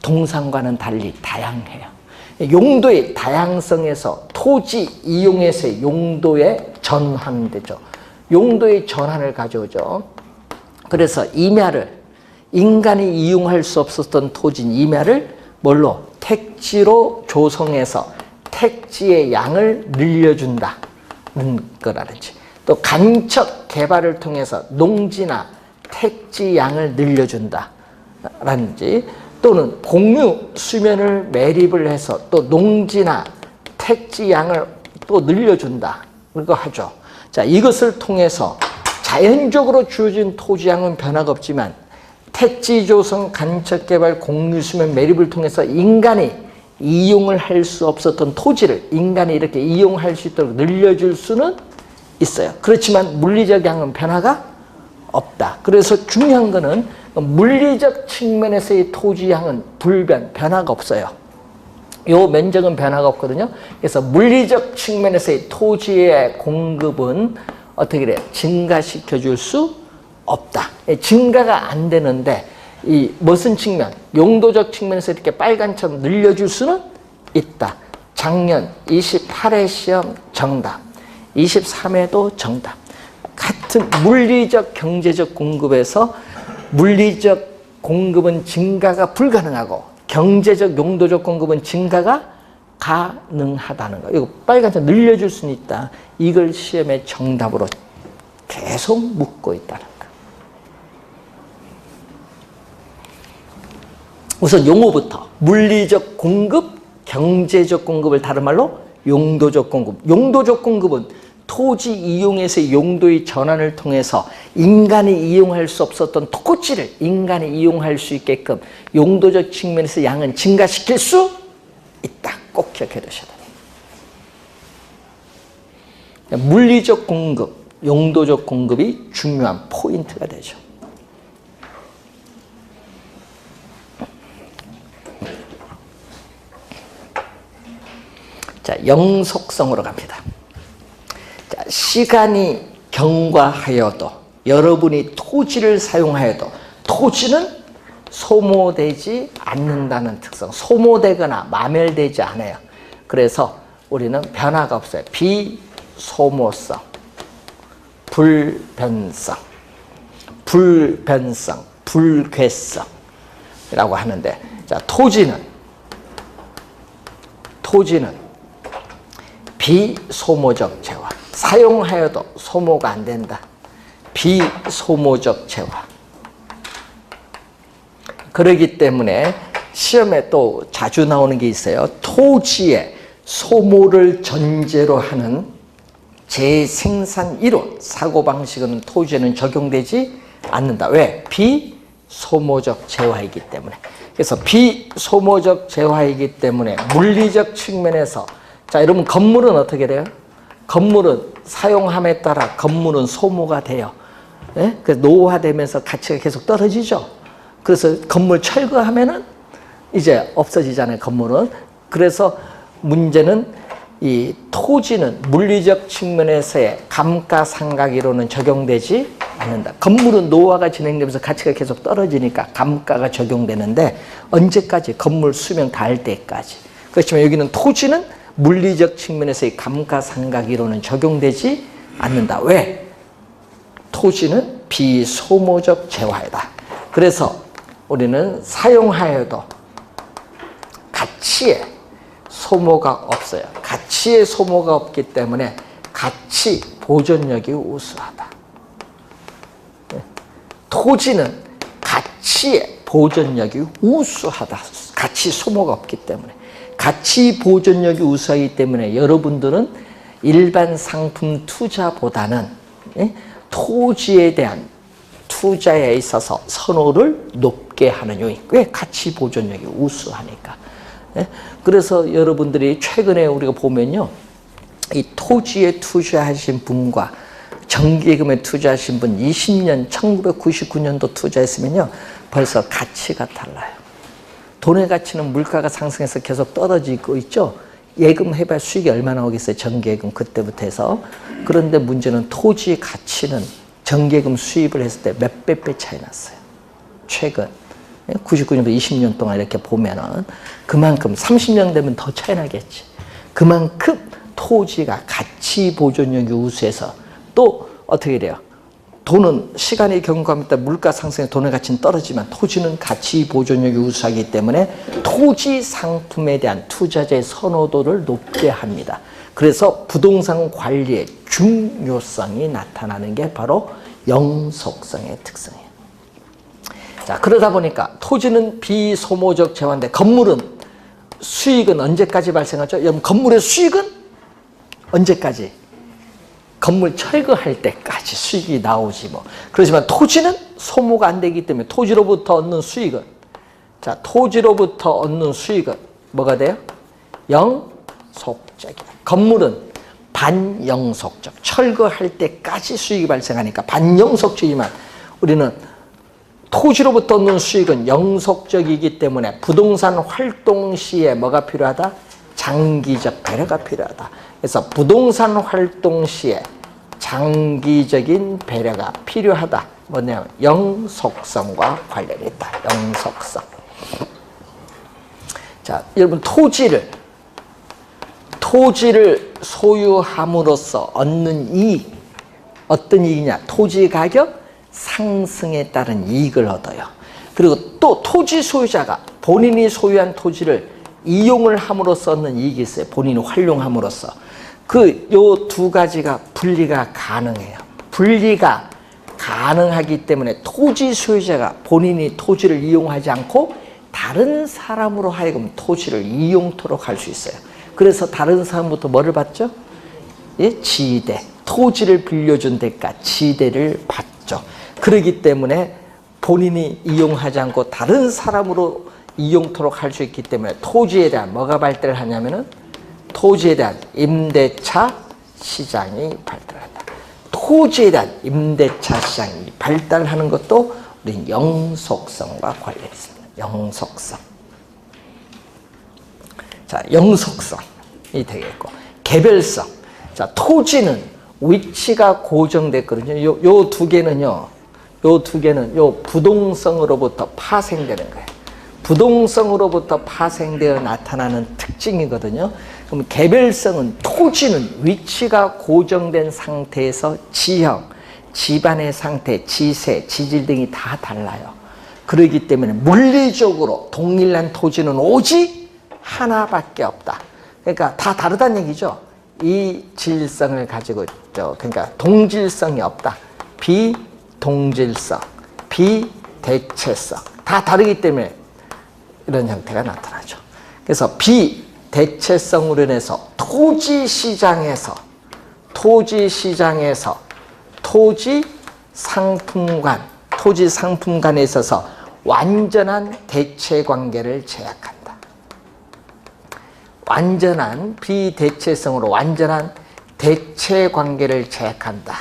동상과는 달리 다양해요. 용도의 다양성에서 토지 이용에서의 용도의 전환되죠. 용도의 전환을 가져오죠. 그래서 임야를 인간이 이용할 수 없었던 토지인 임야를 뭘로? 택지로 조성해서 택지의 양을 늘려준다는 거라든지, 또 간척 개발을 통해서 농지나 택지 양을 늘려준다라든지, 또는 공유 수면을 매립을 해서 또 농지나 택지 양을 또 늘려준다. 그거 하죠. 자, 이것을 통해서 자연적으로 주어진 토지 양은 변화가 없지만 택지 조성, 간척 개발, 공유 수면 매립을 통해서 인간이 이용을 할 수 없었던 토지를 인간이 이렇게 이용할 수 있도록 늘려줄 수는 있어요. 그렇지만 물리적 양은 변화가 없다. 그래서 중요한 거는 물리적 측면에서의 토지 양은 변화가 없어요. 요 면적은 변화가 없거든요. 그래서 물리적 측면에서의 토지의 공급은 어떻게 그래요? 증가시켜 줄 수 없다. 증가가 안 되는데 이 무슨 측면? 용도적 측면에서 이렇게 빨간처럼 늘려줄 수는 있다. 작년 28회 시험 정답, 23회도 정답. 같은 물리적 경제적 공급에서 물리적 공급은 증가가 불가능하고 경제적 용도적 공급은 증가가 가능하다는 거. 이거 빨간색 늘려줄 수는 있다. 이걸 시험의 정답으로 계속 묻고 있다는 거. 우선 용어부터 물리적 공급, 경제적 공급을 다른 말로 용도적 공급. 용도적 공급은 토지 이용에서의 용도의 전환을 통해서 인간이 이용할 수 없었던 토지를 인간이 이용할 수 있게끔 용도적 측면에서 양은 증가시킬 수 있다. 꼭 기억해 두셔야 돼요. 물리적 공급, 용도적 공급이 중요한 포인트가 되죠. 자, 영속성으로 갑니다. 자, 시간이 경과하여도 여러분이 토지를 사용하여도 토지는 소모되지 않는다는 특성. 소모되거나 마멸되지 않아요. 그래서 우리는 변화가 없어요. 비소모성, 불변성, 불괴성이라고 하는데, 자, 토지는 비소모적 재화. 사용하여도 소모가 안 된다. 비소모적 재화. 그러기 때문에 시험에 또 자주 나오는 게 있어요. 토지의 소모를 전제로 하는 재생산 이론, 사고방식은 토지에는 적용되지 않는다. 왜? 비소모적 재화이기 때문에. 그래서 비소모적 재화이기 때문에 물리적 측면에서, 자, 여러분 건물은 어떻게 돼요? 건물은 사용함에 따라 건물은 소모가 돼요. 네? 그래서 노후화되면서 가치가 계속 떨어지죠. 그래서 건물 철거하면은 이제 없어지잖아요, 건물은. 그래서 문제는 이 토지는 물리적 측면에서의 감가상각이론은 적용되지 않는다. 건물은 노후화가 진행되면서 가치가 계속 떨어지니까 감가가 적용되는데 언제까지? 건물 수명 닿을 때까지. 그렇지만 여기는 토지는 물리적 측면에서의 감가상각이론은 적용되지 않는다. 왜? 토지는 비소모적 재화이다. 그래서 우리는 사용하여도 가치에 소모가 없어요. 가치에 소모가 없기 때문에 가치 보존력이 우수하다. 토지는 가치의 보존력이 우수하다. 가치 소모가 없기 때문에. 가치 보존력이 우수하기 때문에 여러분들은 일반 상품 투자보다는 토지에 대한 투자에 있어서 선호를 높게 하는 요인. 왜? 가치 보존력이 우수하니까. 그래서 여러분들이 최근에 우리가 보면요, 이 토지에 투자하신 분과 정기예금에 투자하신 분 20년, 1999년도 투자했으면요, 벌써 가치가 달라요. 돈의 가치는 물가가 상승해서 계속 떨어지고 있죠. 예금해봐야 수익이 얼마나 오겠어요? 정기예금 그때부터 해서. 그런데 문제는 토지 가치는 정기예금 수입을 했을 때 몇백 배 차이 났어요. 최근 99년부터 20년 동안 이렇게 보면은 그만큼 30년 되면 더 차이 나겠지. 그만큼 토지가 가치 보존력이 우수해서 또 어떻게 돼요? 돈은 시간이 경과하면 물가 상승에 돈의 가치는 떨어지지만 토지는 가치 보존력이 우수하기 때문에 토지 상품에 대한 투자자의 선호도를 높게 합니다. 그래서 부동산 관리의 중요성이 나타나는 게 바로 영속성의 특성이에요. 자, 그러다 보니까 토지는 비소모적 재화인데 건물은 수익은 언제까지 발생하죠? 여러분, 건물의 수익은 언제까지? 건물 철거할 때까지 수익이 나오지 뭐. 그렇지만 토지는 소모가 안 되기 때문에 토지로부터 얻는 수익은, 자, 토지로부터 얻는 수익은 뭐가 돼요? 영속적이다. 건물은 반영속적, 철거할 때까지 수익이 발생하니까 반영속적이지만 우리는 토지로부터 얻는 수익은 영속적이기 때문에 부동산 활동 시에 뭐가 필요하다? 장기적 배려가 필요하다. 그래서 부동산 활동 시에 장기적인 배려가 필요하다. 뭐냐면 영속성과 관련이 있다. 영속성. 자, 여러분, 토지를 소유함으로써 얻는 이익, 어떤 이익이냐? 토지 가격 상승에 따른 이익을 얻어요. 그리고 또 토지 소유자가 본인이 소유한 토지를 이용을 함으로써 얻는 이익이 있어요. 본인이 활용함으로써. 요 두 가지가 분리가 가능해요. 분리가 가능하기 때문에 토지 소유자가 본인이 토지를 이용하지 않고 다른 사람으로 하여금 토지를 이용토록 할 수 있어요. 그래서 다른 사람부터 뭐를 받죠? 예? 지대. 토지를 빌려준 대가 지대를 받죠. 그렇기 때문에 본인이 이용하지 않고 다른 사람으로 이용토록 할 수 있기 때문에 토지에 대한 뭐가 발달을 하냐면은 토지에 대한 임대차 시장이 발달한다. 토지에 대한 임대차 시장이 발달하는 것도 우리 영속성과 관련이 있습니다. 영속성. 자, 영속성이 되겠고, 개별성. 자, 토지는 위치가 고정됐거든요. 요 두 개는요, 부동성으로부터 파생되는 거예요. 부동성으로부터 파생되어 나타나는 특징이거든요. 그럼 개별성은 토지는 위치가 고정된 상태에서 지형, 집안의 상태, 지세, 지질 등이 다 달라요. 그렇기 때문에 물리적으로 동일한 토지는 오직 하나밖에 없다. 그러니까 다 다르다는 얘기죠. 이 질성을 가지고 있죠. 그러니까 동질성이 없다. 비동질성, 비대체성. 다 다르기 때문에 이런 형태가 나타나죠. 그래서 비대체성으로 인해서 토지 상품관에 있어서 완전한 대체 관계를 제약한다. 완전한 비대체성으로 완전한 대체 관계를 제약한다.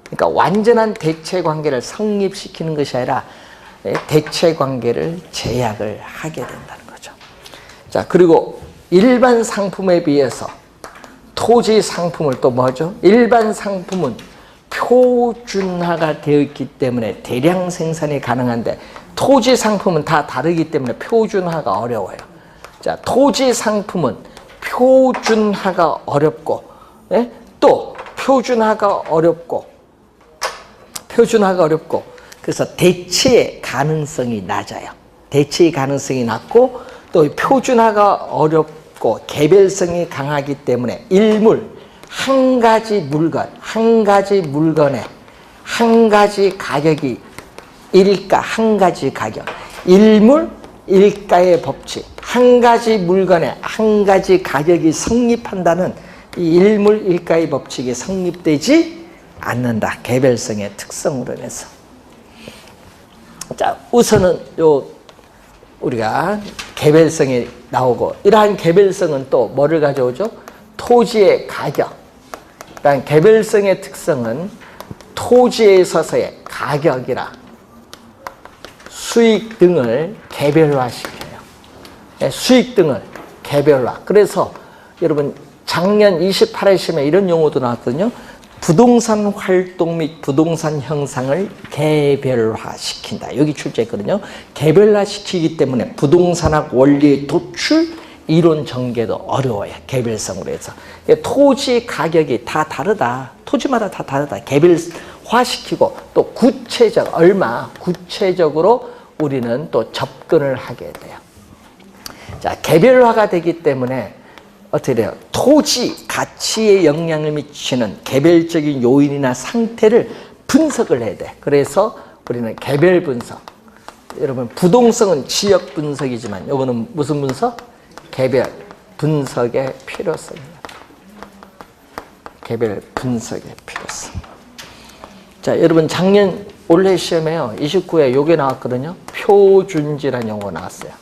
그러니까 완전한 대체 관계를 성립시키는 것이 아니라 대체 관계를 제약을 하게 된다는 거죠. 자, 그리고 일반 상품에 비해서 토지 상품을 또 뭐죠? 일반 상품은 표준화가 되어 있기 때문에 대량 생산이 가능한데 토지 상품은 다 다르기 때문에 표준화가 어려워요. 자, 토지 상품은 표준화가 어렵고, 또 표준화가 어렵고, 그래서 대체의 가능성이 낮아요. 대체의 가능성이 낮고 또 표준화가 어렵고 개별성이 강하기 때문에 한 가지 물건에 한 가지 가격이 한 가지 가격. 일가의 법칙. 한 가지 물건에 한 가지 가격이 성립한다는 이 일가의 법칙이 성립되지 않는다. 개별성의 특성으로 인해서. 자, 우선은 우리가 개별성이 나오고, 이러한 개별성은 또 뭐를 가져오죠? 토지의 가격. 그러니까 개별성의 특성은 토지에 있어서의 가격이라 수익 등을 개별화시켜요. 수익 등을 개별화. 그래서 여러분 작년 28회 시험에 이런 용어도 나왔거든요. 부동산 활동 및 부동산 형상을 개별화시킨다. 여기 출제했거든요. 개별화시키기 때문에 부동산학 원리의 도출, 이론 전개도 어려워요. 개별성으로 해서. 토지 가격이 다 다르다. 토지마다 다 다르다. 개별화시키고 또 구체적으로 우리는 또 접근을 하게 돼요. 자, 개별화가 되기 때문에 어떻게 돼요? 토지 가치에 영향을 미치는 개별적인 요인이나 상태를 분석을 해야 돼. 그래서 우리는 개별 분석. 여러분 부동성은 지역 분석이지만 이거는 무슨 분석? 개별 분석의 필요성입니다. 개별 분석의 필요성. 자, 여러분 작년 올해 시험에요. 29회 요게 나왔거든요. 표준지라는 용어 나왔어요.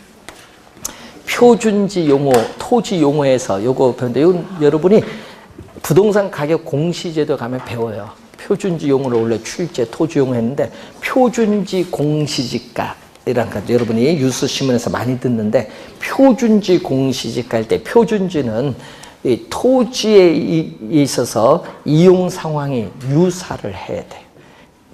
표준지 용어, 토지 용어에서 요거 배우는데 이건 여러분이 부동산 가격 공시제도 가면 배워요. 표준지 용어를 원래 출제 토지 용어 했는데 표준지 공시지가 이란 거 여러분이 뉴스 신문에서 많이 듣는데 표준지 공시지가 할 때 표준지는 이 토지에 있어서 이용 상황이 유사를 해야 돼요.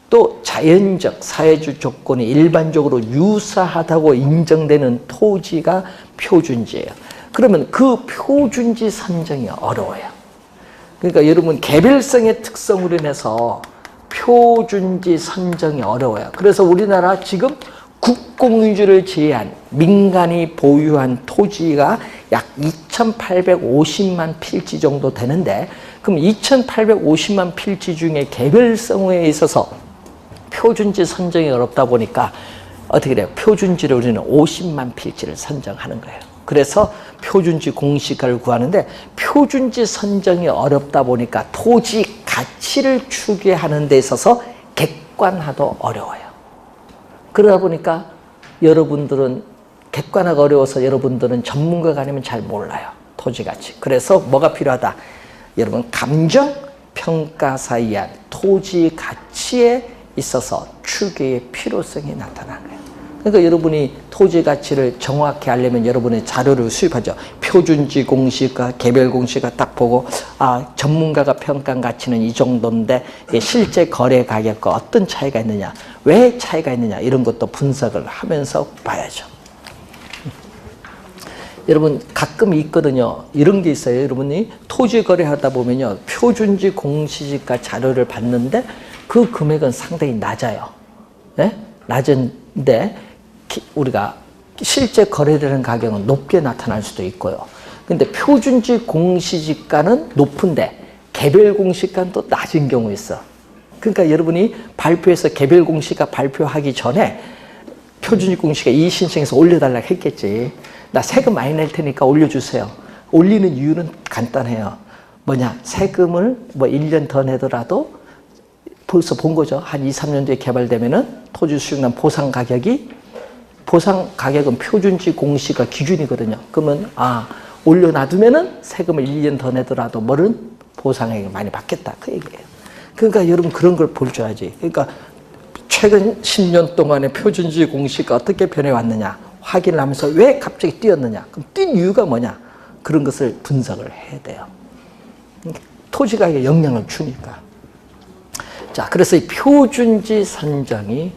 또 자연적 사회적 조건이 일반적으로 유사하다고 인정되는 토지가 표준지예요. 그러면 그 표준지 선정이 어려워요. 그러니까 여러분 개별성의 특성으로 인해서 표준지 선정이 어려워요. 그래서 우리나라 지금 국공유지를 제외한 민간이 보유한 토지가 약 2,850만 필지 정도 되는데 그럼 2,850만 필지 중에 개별성에 있어서 표준지 선정이 어렵다 보니까 어떻게 돼요? 표준지를 우리는 50만 필지를 선정하는 거예요. 그래서 표준지 공시가를 구하는데 표준지 선정이 어렵다 보니까 토지 가치를 추계하는 데 있어서 객관화도 어려워요. 그러다 보니까 여러분들은 객관화가 어려워서 여러분들은 전문가가 아니면 잘 몰라요. 토지 가치. 그래서 뭐가 필요하다? 여러분 감정 평가사에 의한 토지 가치에 있어서 추계의 필요성이 나타나는 거예요. 그러니까 여러분이 토지 가치를 정확히 알려면 여러분의 자료를 수입하죠. 표준지 공시가, 개별 공시가 딱 보고 전문가가 평가한 가치는 이 정도인데 실제 거래 가격과 어떤 차이가 있느냐, 왜 차이가 있느냐 이런 것도 분석을 하면서 봐야죠. 여러분 가끔 있거든요. 이런 게 있어요. 여러분이 토지 거래하다 보면요. 표준지 공시지가 자료를 봤는데 그 금액은 상당히 낮아요. 네? 낮은데 우리가 실제 거래되는 가격은 높게 나타날 수도 있고요. 근데 표준지 공시지가는 높은데 개별 공시가는 또 낮은 경우 있어. 그러니까 여러분이 발표해서 개별 공시가 발표하기 전에 표준지 공시가 이의 신청해서 올려달라고 했겠지. 나 세금 많이 낼 테니까 올려주세요. 올리는 이유는 간단해요. 뭐냐, 세금을 뭐 1년 더 내더라도 벌써 본 거죠. 한 2, 3년 뒤에 개발되면은 토지 수익난 보상 가격은 표준지 공시가 기준이거든요. 그러면 올려놔두면은 세금을 1년 더 내더라도 뭐는 보상액을 많이 받겠다. 그 얘기예요. 그러니까 여러분 그런 걸 볼 줄 알지. 그러니까 최근 10년 동안의 표준지 공시가 어떻게 변해왔느냐 확인을 하면서 왜 갑자기 뛰었느냐. 그럼 뛴 이유가 뭐냐. 그런 것을 분석을 해야 돼요. 토지 가격에 영향을 주니까. 자, 그래서 이 표준지 선정이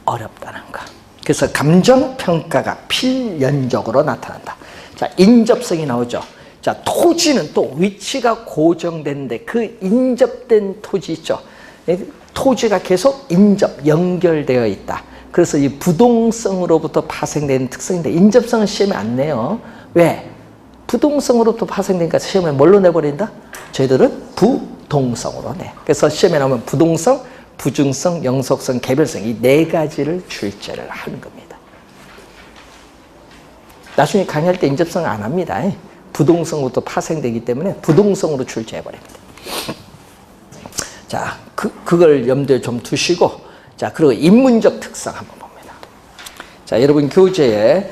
어렵다는 거. 그래서 감정평가가 필연적으로 나타난다. 자, 인접성이 나오죠. 자, 토지는 또 위치가 고정되는데 그 인접된 토지 있죠. 토지가 계속 연결되어 있다. 그래서 이 부동성으로부터 파생되는 특성인데 인접성은 시험에 안 내요. 왜? 부동성으로부터 파생되니까 시험에 뭘로 내버린다? 저희들은 부동성으로 내. 그래서 시험에 나오면 부동성, 부증성, 영속성, 개별성 이 네 가지를 출제를 하는 겁니다. 나중에 강의할 때 인접성 안 합니다. 부동성으로부터 파생되기 때문에 부동성으로 출제해버립니다. 자, 그걸 염두에 좀 두시고, 자, 그리고 인문적 특성 한번 봅니다. 자, 여러분 교재에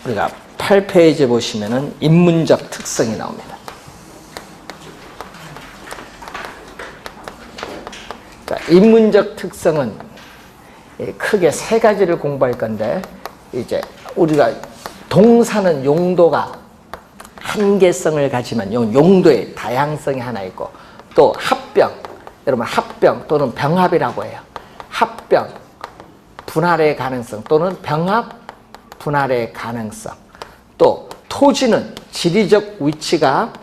우리가 8페이지 보시면은 인문적 특성이 나옵니다. 자, 인문적 특성은 크게 세 가지를 공부할 건데, 이제 우리가 동사는 용도가 한계성을 가지만 용도의 다양성이 하나 있고, 또 합병, 여러분 합병 또는 병합이라고 해요. 합병, 분할의 가능성 또는 병합, 분할의 가능성. 또 토지는 지리적 위치가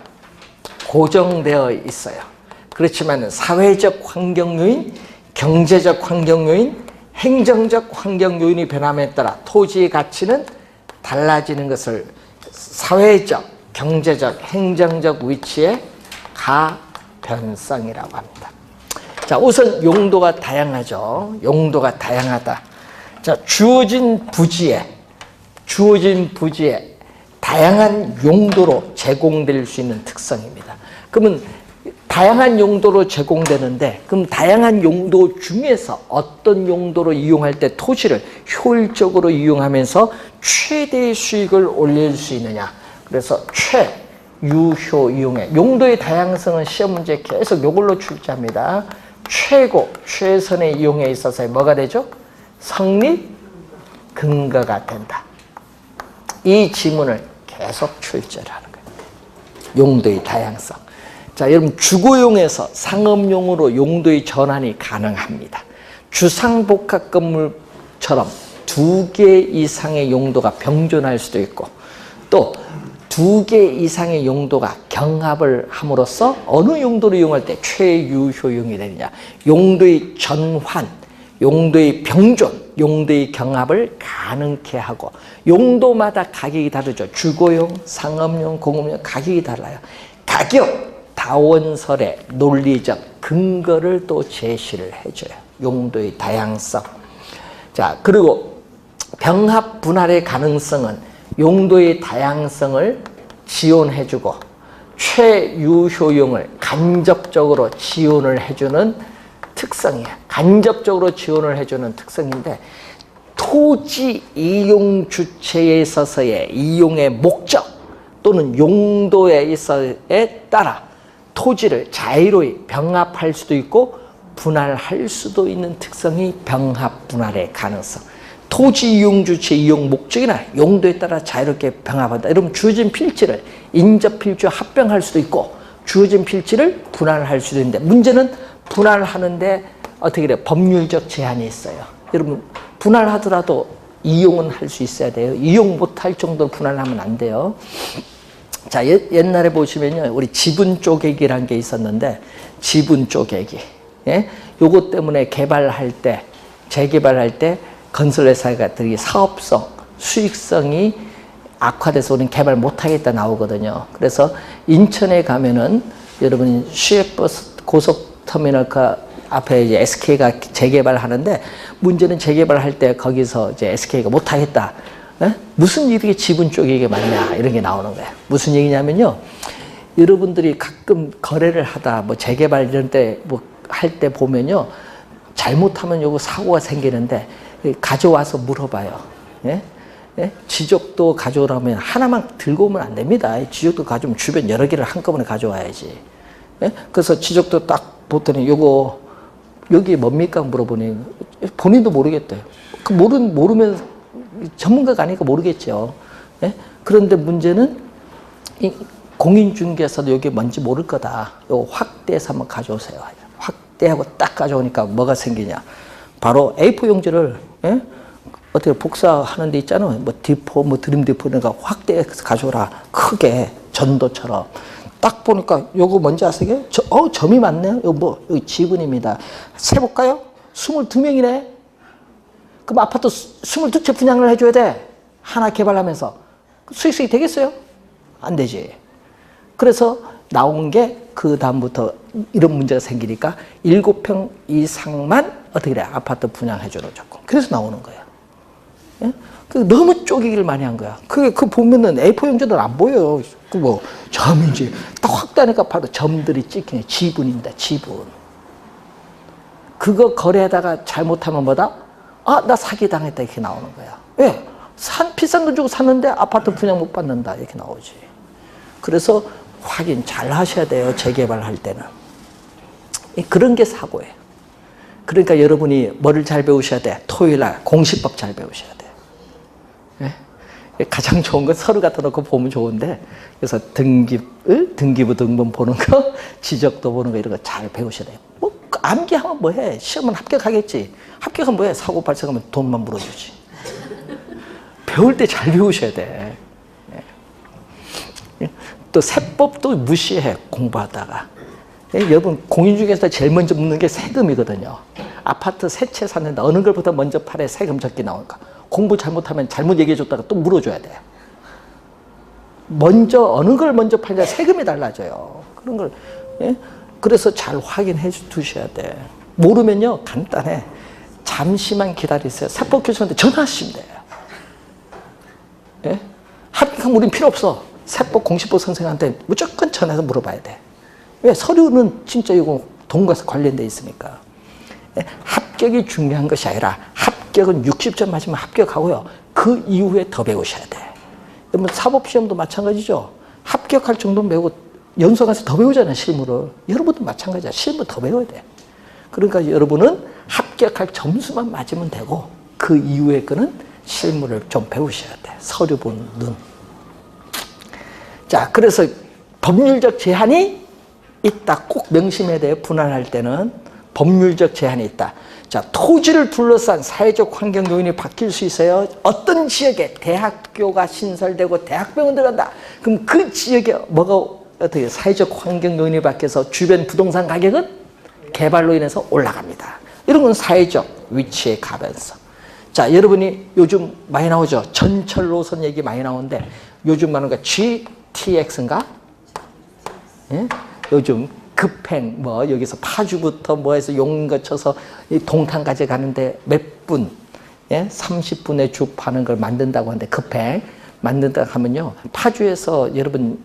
고정되어 있어요. 그렇지만 사회적 환경 요인, 경제적 환경 요인, 행정적 환경 요인이 변함에 따라 토지의 가치는 달라지는 것을 사회적, 경제적, 행정적 위치의 가변성이라고 합니다. 자, 우선 용도가 다양하죠. 용도가 다양하다. 자, 주어진 부지에 다양한 용도로 제공될 수 있는 특성입니다. 그러면 다양한 용도로 제공되는데, 그럼 다양한 용도 중에서 어떤 용도로 이용할 때 토지를 효율적으로 이용하면서 최대의 수익을 올릴 수 있느냐. 그래서 최유효 이용해. 용도의 다양성은 시험 문제 계속 이걸로 출제합니다. 최고, 최선의 이용에 있어서 뭐가 되죠? 성립 근거가 된다. 이 지문을 계속 출제를 하는 거예요. 용도의 다양성. 자, 여러분 주거용에서 상업용으로 용도의 전환이 가능합니다. 주상복합 건물처럼 2개 이상의 용도가 병존할 수도 있고, 또 2개 이상의 용도가 경합을 함으로써 어느 용도를 이용할 때 최유효용이 되느냐. 용도의 전환, 용도의 병존, 용도의 경합을 가능케 하고, 용도마다 가격이 다르죠. 주거용, 상업용, 공업용 가격이 달라요. 가격, 다원설의 논리적 근거를 또 제시를 해줘요. 용도의 다양성. 자, 그리고 병합 분할의 가능성은 용도의 다양성을 지원해주고 최유효용을 간접적으로 지원을 해주는 특성이에요. 간접적으로 지원을 해주는 특성인데, 토지 이용 주체에 있어서의 이용의 목적 또는 용도에 있어서에 따라 토지를 자유로이 병합할 수도 있고 분할할 수도 있는 특성이 병합 분할의 가능성. 토지 이용 주체 이용 목적이나 용도에 따라 자유롭게 병합한다. 여러분 주어진 필지를 인접 필지와 합병할 수도 있고 주어진 필지를 분할할 수도 있는데, 문제는 분할하는데 어떻게 돼요? 법률적 제한이 있어요. 여러분 분할하더라도 이용은 할 수 있어야 돼요. 이용 못할 정도로 분할하면 안 돼요. 자, 옛날에 보시면요, 우리 지분 쪼개기라는 게 있었는데, 지분 쪼개기, 예? 요것 때문에 개발할 때, 재개발할 때 건설회사가 되게 사업성, 수익성이 악화돼서 우리는 개발 못하겠다 나오거든요. 그래서 인천에 가면은 여러분 시외버스 고속터미널 그 앞에 이제 SK가 재개발하는데, 문제는 재개발할 때 거기서 이제 SK가 못하겠다. 에? 무슨 일이 지분 쪼개기가 많냐, 이런 게 나오는 거예요. 무슨 얘기냐면요, 여러분들이 가끔 거래를 하다 뭐 재개발 이런 때 뭐 할 때 보면요, 잘못하면 요거 사고가 생기는데 가져와서 물어봐요. 예? 예? 지적도 가져오라면 하나만 들고 오면 안 됩니다. 지적도 가져오면 주변 여러 개를 한꺼번에 가져와야지. 예? 그래서 지적도 딱 보더니 요거 여기 뭡니까 물어보니 본인도 모르겠대요. 그 모르면 전문가가 아니니까 모르겠죠. 예? 그런데 문제는 이 공인중개사도 여기 뭔지 모를 거다. 요거 확대해서 한번 가져오세요. 확대하고 딱 가져오니까 뭐가 생기냐. 바로 A4 용지를, 예? 어떻게 복사하는 데 있잖아요. 뭐 D4, 뭐 드림 D4 그러니까 확대해서 가져오라. 크게 전도처럼. 딱 보니까 요거 뭔지 아세요? 점이 많네요. 요거 여기 지분입니다. 세볼까요? 22명이네. 그럼 아파트 22채 분양을 해줘야 돼. 하나 개발하면서. 수익성이 되겠어요? 안 되지. 그래서 나온 게 그 다음부터 이런 문제가 생기니까 7평 이상만 어떻게 돼? 아파트 분양해주는 조건. 그래서 나오는 거예요. 예? 너무 쪼개기를 많이 한 거야. 그 보면은 A4 용지는 안 보여요. 그 뭐 점인지 딱 확대하니까 바로 점들이 찍히네. 지분입니다. 지분. 그거 거래하다가 잘못하면 뭐다? 아, 나 사기 당했다, 이렇게 나오는 거야. 왜? 비싼 돈 주고 샀는데 아파트 분양 못 받는다, 이렇게 나오지. 그래서 확인 잘 하셔야 돼요. 재개발할 때는. 그런 게 사고예요. 그러니까 여러분이 뭐를 잘 배우셔야 돼? 토요일 날 공시법 잘 배우셔야 돼. 예? 가장 좋은 건 서류 갖다 놓고 보면 좋은데, 그래서 등기부 등본 보는 거, 지적도 보는 거 이런 거 잘 배우셔야 돼요. 뭐 암기하면 뭐해? 시험은 합격하겠지. 합격하면 뭐해? 사고 발생하면 돈만 물어주지. 배울 때 잘 배우셔야 돼. 또 세법도 무시해, 공부하다가. 여러분, 공인 중에서 제일 먼저 묻는 게 세금이거든요. 아파트 세 채 샀는데 어느 걸보다 먼저 팔에 세금 적게 나올까? 공부 잘못하면 잘못 얘기해 줬다가 또 물어줘야 돼요. 먼저 어느 걸 먼저 팔냐 세금이 달라져요. 그런 걸. 그래서 잘 확인해 두셔야 돼. 모르면요, 간단해. 잠시만 기다리세요. 세법 교수한테 전화하시면 돼요. 합격하면 우린 필요 없어. 세법 공시법 선생한테 무조건 전화해서 물어봐야 돼. 왜? 서류는 진짜 이거 돈과 관련돼 있으니까. 합격이 중요한 것이 아니라 합격은 60점 맞으면 합격하고요. 그 이후에 더 배우셔야 돼. 여러분 사법시험도 마찬가지죠. 합격할 정도는 배우고 연수 가서 더 배우잖아요. 실무를. 여러분도 마찬가지야. 실무 더 배워야 돼. 그러니까 여러분은 합격할 점수만 맞으면 되고 그 이후에 거는 실무를 좀 배우셔야 돼. 서류 보는 눈. 자, 그래서 법률적 제한이 있다. 꼭 명심해야 돼요. 분할할 때는 법률적 제한이 있다. 자, 토지를 둘러싼 사회적 환경 요인이 바뀔 수 있어요. 어떤 지역에 대학교가 신설되고 대학병원 들어간다. 그럼 그 지역에 뭐가 어떻게 사회적 환경 요인이 바뀌어서 주변 부동산 가격은 개발로 인해서 올라갑니다. 이런 건 사회적 위치의 가변성. 자, 여러분이 요즘 많이 나오죠. 전철 노선 얘기 많이 나오는데 요즘 말하는 거 GTX인가? 예? 요즘 급행 뭐 여기서 파주부터 뭐해서 용인 거쳐서 동탄까지 가는데 몇 분, 30분에 주 파는 걸 만든다고 하는데 급행 만든다고 하면요. 파주에서 여러분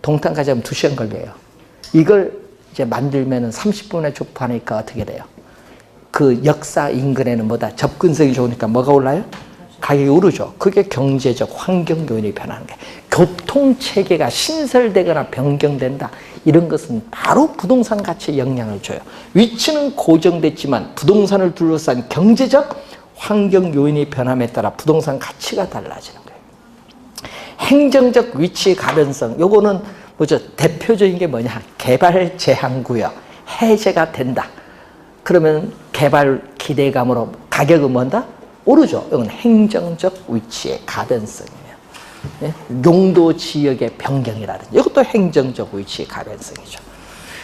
동탄까지 하면 2시간 걸려요. 이걸 이제 만들면은 30분에 주 파니까 어떻게 돼요? 그 역사 인근에는 뭐다? 접근성이 좋으니까 뭐가 올라요? 가격이 오르죠. 그게 경제적 환경 요인이 변하는 거예요. 교통체계가 신설되거나 변경된다. 이런 것은 바로 부동산 가치에 영향을 줘요. 위치는 고정됐지만 부동산을 둘러싼 경제적 환경 요인이 변함에 따라 부동산 가치가 달라지는 거예요. 행정적 위치 가변성. 요거는 뭐죠? 대표적인 게 뭐냐? 개발 제한구역. 해제가 된다. 그러면 개발 기대감으로 가격은 뭔다? 오르죠. 이건 행정적 위치의 가변성이에요. 용도 지역의 변경이라든지 이것도 행정적 위치의 가변성이죠.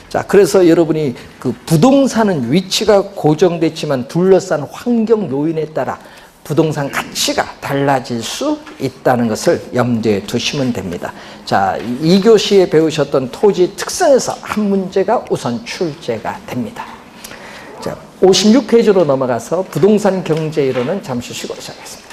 자, 그래서 여러분이 그 부동산은 위치가 고정됐지만 둘러싼 환경 요인에 따라 부동산 가치가 달라질 수 있다는 것을 염두에 두시면 됩니다. 자, 2교시에 배우셨던 토지 특성에서 한 문제가 우선 출제가 됩니다. 자, 56페이지로 넘어가서 부동산 경제 이론은 잠시 쉬고 시작하겠습니다.